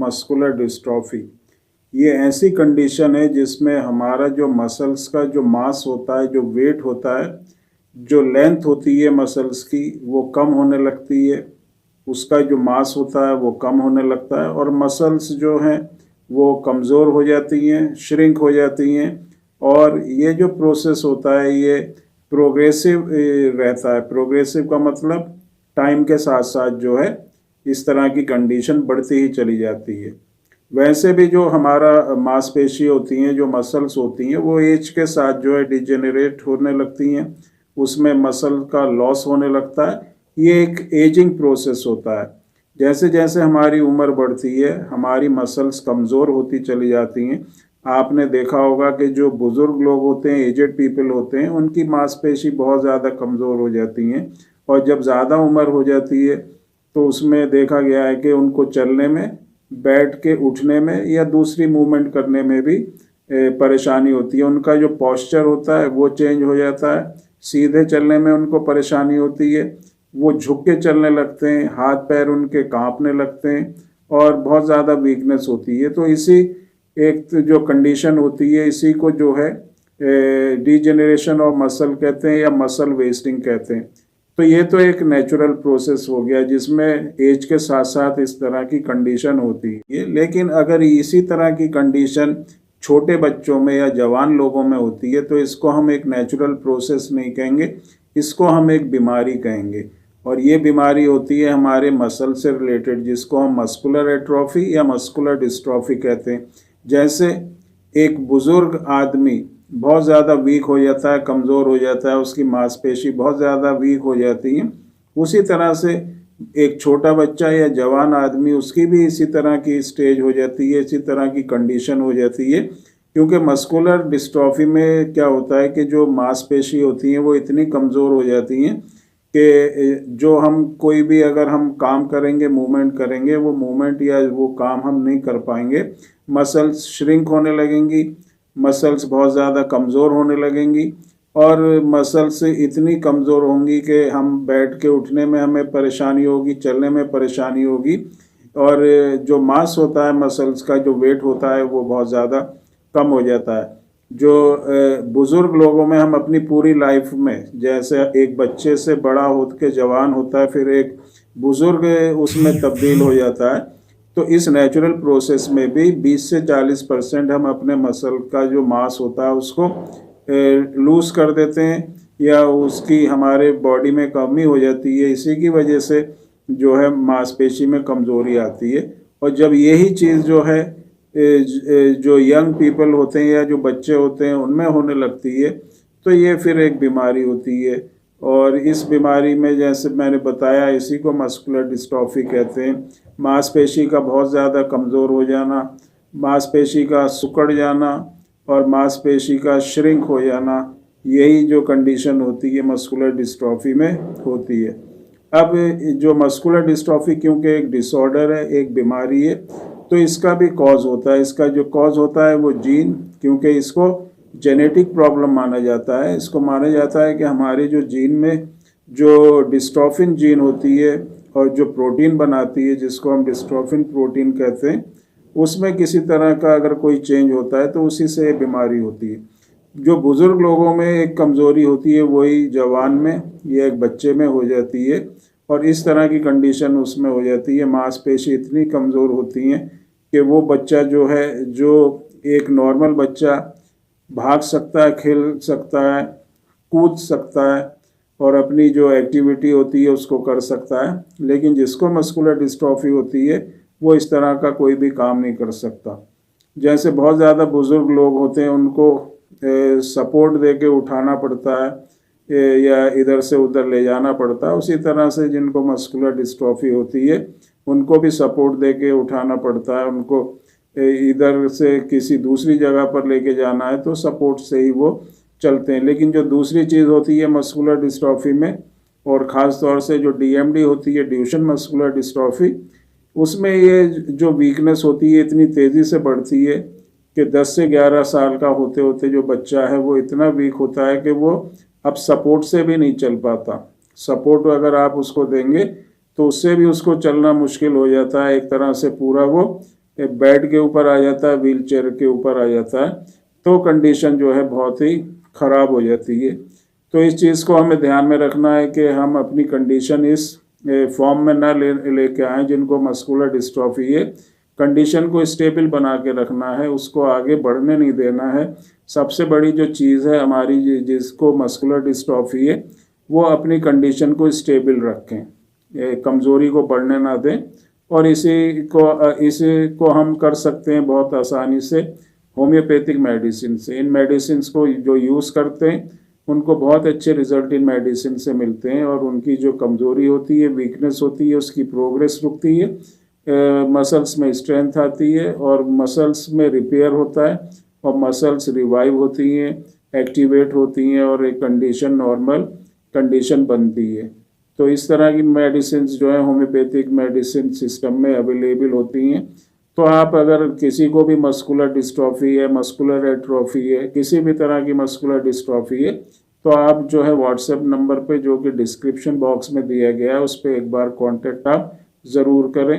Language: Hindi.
Muscular dystrophy. ये ऐसी कंडीशन है जिसमें हमारा जो मसल्स का जो मास होता है, जो वेट होता है, जो लेंथ होती है मसल्स की, वो कम होने लगती है। उसका जो मास होता है वो कम होने लगता है और मसल्स जो हैं वो कमज़ोर हो जाती हैं, श्रिंक हो जाती हैं। और ये जो प्रोसेस होता है ये प्रोग्रेसिव रहता है। प्रोग्रेसिव का मतलब टाइम के साथ साथ जो है इस तरह की कंडीशन बढ़ती ही चली जाती है। वैसे भी जो हमारा मांसपेशी होती हैं, जो मसल्स होती हैं, वो एज के साथ जो है डिजेनरेट होने लगती हैं, उसमें मसल का लॉस होने लगता है। ये एक एजिंग प्रोसेस होता है। जैसे जैसे हमारी उम्र बढ़ती है हमारी मसल्स कमज़ोर होती चली जाती हैं। आपने देखा होगा कि जो बुज़ुर्ग लोग होते हैं, एजेड पीपल होते हैं, उनकी मांसपेशी बहुत ज़्यादा कमज़ोर हो जाती हैं। और जब ज़्यादा उम्र हो जाती है तो उसमें देखा गया है कि उनको चलने में, बैठ के उठने में या दूसरी मूवमेंट करने में भी परेशानी होती है। उनका जो पॉस्चर होता है वो चेंज हो जाता है। सीधे चलने में उनको परेशानी होती है, वो झुक के चलने लगते हैं, हाथ पैर उनके कांपने लगते हैं और बहुत ज़्यादा वीकनेस होती है। तो इसी एक जो कंडीशन होती है, इसी को जो है डीजेनरेशन ऑफ मसल कहते हैं या मसल वेस्टिंग कहते हैं। तो ये तो एक नेचुरल प्रोसेस हो गया जिसमें एज के साथ साथ इस तरह की कंडीशन होती है। लेकिन अगर इसी तरह की कंडीशन छोटे बच्चों में या जवान लोगों में होती है तो इसको हम एक नेचुरल प्रोसेस नहीं कहेंगे, इसको हम एक बीमारी कहेंगे। और ये बीमारी होती है हमारे मसल से रिलेटेड, जिसको हम मस्कुलर एट्रोफी या मस्कुलर डिस्ट्रॉफी कहते हैं। जैसे एक बुज़ुर्ग आदमी बहुत ज़्यादा वीक हो जाता है, कमज़ोर हो जाता है, उसकी मांसपेशी बहुत ज़्यादा वीक हो जाती है, उसी तरह से एक छोटा बच्चा या जवान आदमी, उसकी भी इसी तरह की स्टेज हो जाती है, इसी तरह की कंडीशन हो जाती है। क्योंकि मस्कुलर डिस्ट्रॉफी में क्या होता है कि जो मांसपेशी होती हैं वो इतनी कमज़ोर हो जाती हैं कि जो हम कोई भी अगर हम काम करेंगे, मूवमेंट करेंगे, वो मूवमेंट या वो काम हम नहीं कर पाएंगे। मसल्स श्रिंक होने लगेंगी, मसल्स बहुत ज़्यादा कमज़ोर होने लगेंगी और मसल्स इतनी कमज़ोर होंगी कि हम बैठ के उठने में हमें परेशानी होगी, चलने में परेशानी होगी। और जो मास होता है मसल्स का, जो वेट होता है, वो बहुत ज़्यादा कम हो जाता है। जो बुज़ुर्ग लोगों में हम अपनी पूरी लाइफ में, जैसे एक बच्चे से बड़ा होकर के जवान होता है, फिर एक बुज़ुर्ग उसमें तब्दील हो जाता है। तो इस नेचुरल प्रोसेस में भी 20 से 40% हम अपने मसल का जो मास होता है उसको लूज़ कर देते हैं या उसकी हमारे बॉडी में कमी हो जाती है। इसी की वजह से जो है मांसपेशी में कमज़ोरी आती है। और जब यही चीज़ जो है जो यंग पीपल होते हैं या जो बच्चे होते हैं उनमें होने लगती है तो ये फिर एक बीमारी होती है। और इस बीमारी में जैसे मैंने बताया, इसी को मस्कुलर डिस्ट्रॉफी कहते हैं। मांसपेशी का बहुत ज़्यादा कमज़ोर हो जाना, मांसपेशी का सिकुड़ जाना और मांसपेशी का श्रिंक हो जाना, यही जो कंडीशन होती है मस्कुलर डिस्ट्रॉफी में होती है। अब जो मस्कुलर डिस्ट्रॉफी क्योंकि एक डिसऑर्डर है, एक बीमारी है, तो इसका भी कॉज होता है। इसका जो कॉज होता है वो जीन, क्योंकि इसको जेनेटिक प्रॉब्लम माना जाता है। इसको माना जाता है कि हमारे जो जीन में जो डिस्ट्रोफिन जीन होती है और जो प्रोटीन बनाती है, जिसको हम डिस्ट्रोफिन प्रोटीन कहते हैं, उसमें किसी तरह का अगर कोई चेंज होता है तो उसी से ये बीमारी होती है। जो बुज़ुर्ग लोगों में एक कमज़ोरी होती है वही जवान में या एक बच्चे में हो जाती है और इस तरह की कंडीशन उसमें हो जाती है। मांसपेशी इतनी कमज़ोर होती हैं कि वो बच्चा जो है, जो एक नॉर्मल बच्चा भाग सकता है, खेल सकता है, कूद सकता है और अपनी जो एक्टिविटी होती है उसको कर सकता है, लेकिन जिसको मस्कुलर डिस्ट्रॉफी होती है वो इस तरह का कोई भी काम नहीं कर सकता। जैसे बहुत ज़्यादा बुज़ुर्ग लोग होते हैं उनको सपोर्ट दे के उठाना पड़ता है या इधर से उधर ले जाना पड़ता है, उसी तरह से जिनको मस्कुलर डिस्ट्रॉफी होती है उनको भी सपोर्ट दे के उठाना पड़ता है। उनको इधर से किसी दूसरी जगह पर लेके जाना है तो सपोर्ट से ही वो चलते हैं। लेकिन जो दूसरी चीज़ होती है मस्कुलर डिस्ट्रॉफी में, और ख़ास तौर से जो डीएमडी होती है, ड्यूशेन मस्कुलर डिस्ट्रॉफी, उसमें ये जो वीकनेस होती है इतनी तेज़ी से बढ़ती है कि 10 से 11 साल का होते होते जो बच्चा है वो इतना वीक होता है कि वो अब सपोर्ट से भी नहीं चल पाता। सपोर्ट अगर आप उसको देंगे तो उससे भी उसको चलना मुश्किल हो जाता है। एक तरह से पूरा वो बेड के ऊपर आ जाता है, व्हील चेयर के ऊपर आ जाता है, तो कंडीशन जो है बहुत ही ख़राब हो जाती है। तो इस चीज़ को हमें ध्यान में रखना है कि हम अपनी कंडीशन इस फॉर्म में ना लेके आएँ जिनको मस्कुलर डिस्ट्रॉफी है। कंडीशन को स्टेबल बना के रखना है, उसको आगे बढ़ने नहीं देना है। सबसे बड़ी जो चीज़ है हमारी जिसको मस्कुलर डिस्ट्रॉफी है, वो अपनी कंडीशन को स्टेबल रखें, कमज़ोरी को बढ़ने ना दें। और इसी को हम कर सकते हैं बहुत आसानी से होम्योपैथिक मेडिसिन से। इन मेडिसिन को जो यूज़ करते हैं उनको बहुत अच्छे रिजल्ट इन मेडिसिन से मिलते हैं, और उनकी जो कमज़ोरी होती है, वीकनेस होती है, उसकी प्रोग्रेस रुकती है, मसल्स में स्ट्रेंथ आती है, और मसल्स में रिपेयर होता है, और मसल्स रिवाइव होती हैं, एक्टिवेट होती हैं, और एक कंडीशन नॉर्मल कंडीशन बनती है। तो इस तरह की मेडिसिन जो है होम्योपैथिक मेडिसिन सिस्टम में अवेलेबल होती हैं। तो आप अगर किसी को भी मस्कुलर डिस्ट्रॉफी है, मस्कुलर एट्रोफी है, किसी भी तरह की मस्कुलर डिस्ट्रॉफी है, तो आप जो है व्हाट्सएप नंबर पे जो कि डिस्क्रिप्शन बॉक्स में दिया गया है उस पर एक बार कांटेक्ट आप ज़रूर करें।